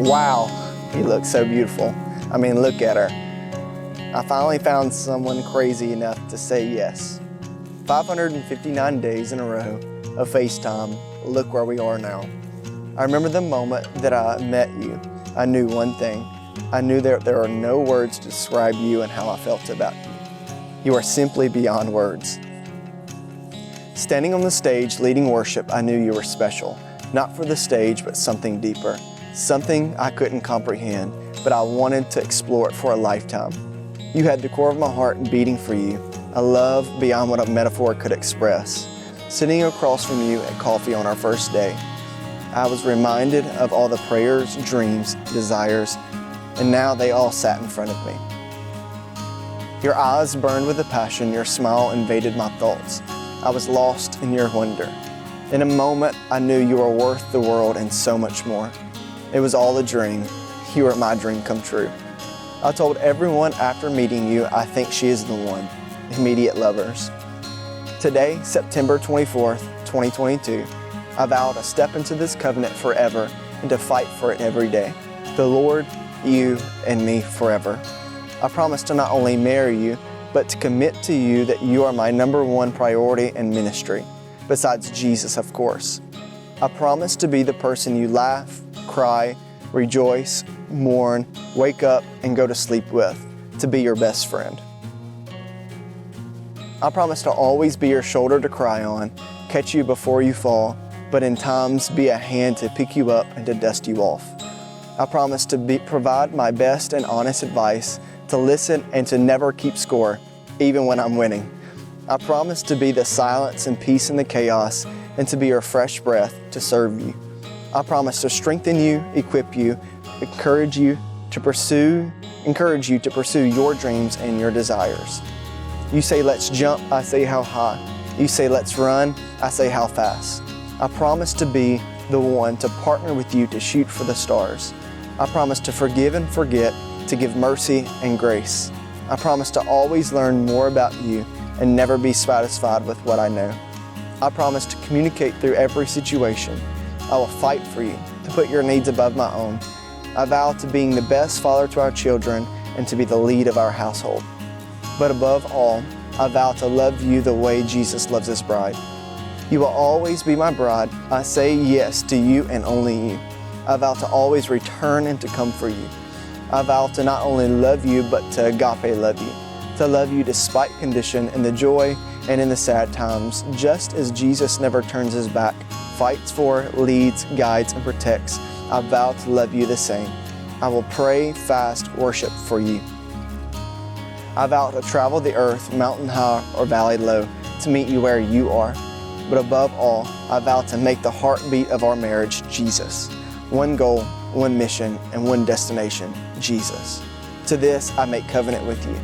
Wow, you look so beautiful. I mean, look at her. I finally found someone crazy enough to say yes. 559 days in a row of FaceTime. Look where we are now. I remember the moment that I met you. I knew one thing. I knew there are no words to describe you and how I felt about you. You are simply beyond words. Standing on the stage leading worship, I knew you were special. Not for the stage, but something deeper. Something I couldn't comprehend, but I wanted to explore it for a lifetime. You had the core of my heart beating for you, a love beyond what a metaphor could express. Sitting across from you at coffee on our first day, I was reminded of all the prayers, dreams, desires, and now they all sat in front of me. Your eyes burned with a passion, your smile invaded my thoughts. I was lost in your wonder. In a moment, I knew you were worth the world and so much more. It was all a dream. You were my dream come true. I told everyone after meeting you, I think she is the one. Immediate lovers. Today, September 24th, 2022, I vow to step into this covenant forever and to fight for it every day. The Lord, you, and me forever. I promise to not only marry you, but to commit to you that you are my number one priority in ministry, besides Jesus, of course. I promise to be the person you laugh, cry, rejoice, mourn, wake up, and go to sleep with, to be your best friend. I promise to always be your shoulder to cry on, catch you before you fall, but in times be a hand to pick you up and to dust you off. I promise to provide my best and honest advice, to listen and to never keep score, even when I'm winning. I promise to be the silence and peace in the chaos, and to be your fresh breath to serve you. I promise to strengthen you, equip you, encourage you to pursue your dreams and your desires. You say, let's jump, I say, how high. You say, let's run, I say, how fast. I promise to be the one to partner with you to shoot for the stars. I promise to forgive and forget, to give mercy and grace. I promise to always learn more about you and never be satisfied with what I know. I promise to communicate through every situation. I will fight for you, to put your needs above my own. I vow to being the best father to our children and to be the lead of our household. But above all, I vow to love you the way Jesus loves his bride. You will always be my bride. I say yes to you and only you. I vow to always return and to come for you. I vow to not only love you, but to agape love you. To love you despite condition, in the joy and in the sad times, just as Jesus never turns his back, fights for, leads, guides, and protects. I vow to love you the same. I will pray, fast, worship for you. I vow to travel the earth, mountain high or valley low, to meet you where you are. But above all, I vow to make the heartbeat of our marriage Jesus. One goal, one mission, and one destination, Jesus. To this, I make covenant with you.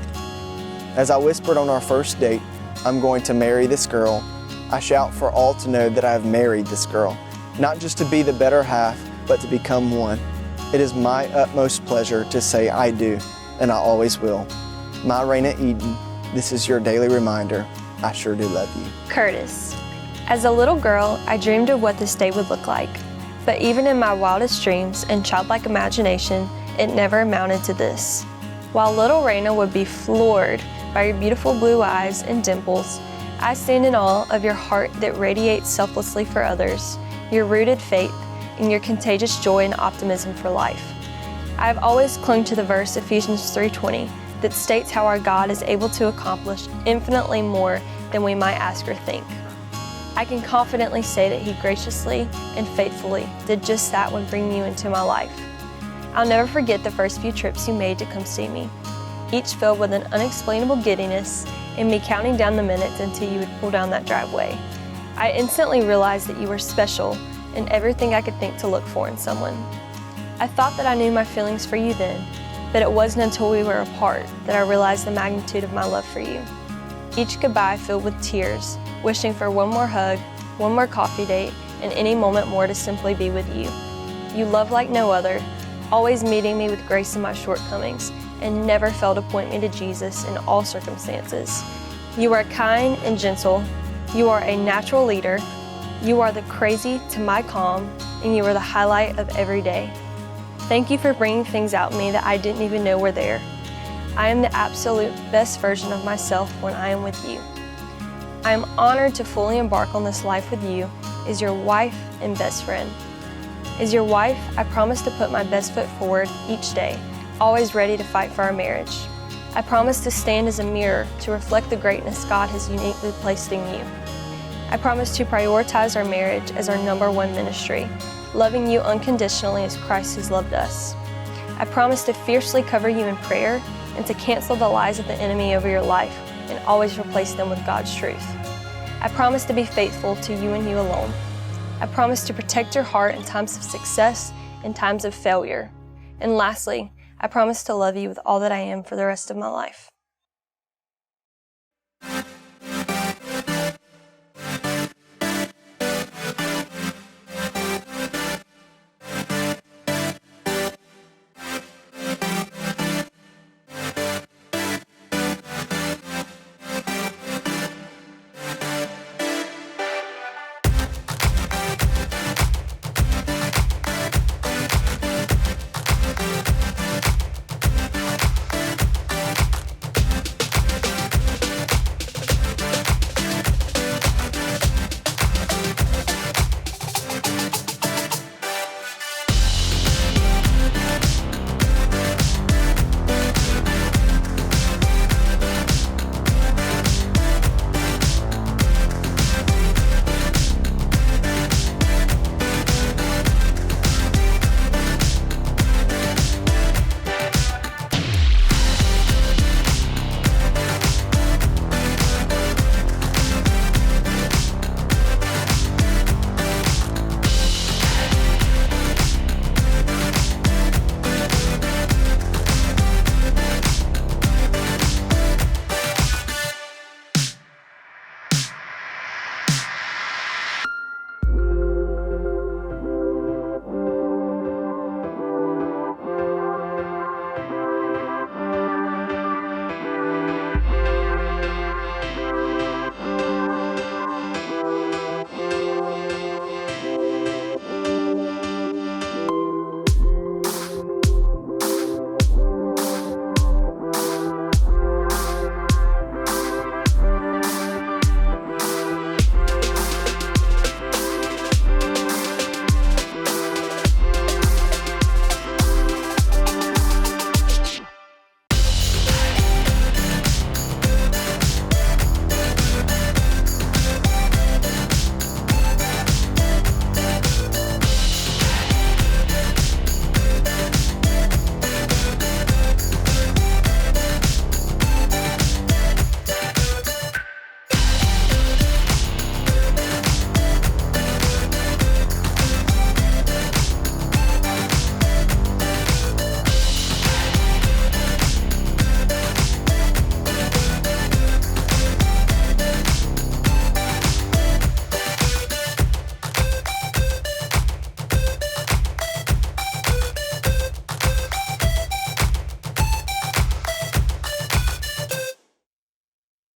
As I whispered on our first date, I'm going to marry this girl. I shout for all to know that I have married this girl, not just to be the better half, but to become one. It is my utmost pleasure to say I do, and I always will. My Raina Eden, this is your daily reminder. I sure do love you. Curtis. As a little girl, I dreamed of what this day would look like. But even in my wildest dreams and childlike imagination, it never amounted to this. While little Raina would be floored by your beautiful blue eyes and dimples, I stand in awe of your heart that radiates selflessly for others, your rooted faith, and your contagious joy and optimism for life. I have always clung to the verse Ephesians 3:20 that states how our God is able to accomplish infinitely more than we might ask or think. I can confidently say that he graciously and faithfully did just that when bringing you into my life. I'll never forget the first few trips you made to come see me, each filled with an unexplainable giddiness and me counting down the minutes until you would pull down that driveway. I instantly realized that you were special and everything I could think to look for in someone. I thought that I knew my feelings for you then, but it wasn't until we were apart that I realized the magnitude of my love for you. Each goodbye filled with tears, wishing for one more hug, one more coffee date, and any moment more to simply be with you. You love like no other, always meeting me with grace in my shortcomings, and never failed to point me to Jesus in all circumstances. You are kind and gentle. You are a natural leader. You are the crazy to my calm, and you are the highlight of every day. Thank you for bringing things out in me that I didn't even know were there. I am the absolute best version of myself when I am with you. I am honored to fully embark on this life with you as your wife and best friend. As your wife, I promise to put my best foot forward each day, always ready to fight for our marriage. I promise to stand as a mirror to reflect the greatness God has uniquely placed in you. I promise to prioritize our marriage as our #1 ministry, loving you unconditionally as Christ has loved us. I promise to fiercely cover you in prayer and to cancel the lies of the enemy over your life and always replace them with God's truth. I promise to be faithful to you and you alone. I promise to protect your heart in times of success and times of failure. And lastly, I promise to love you with all that I am for the rest of my life.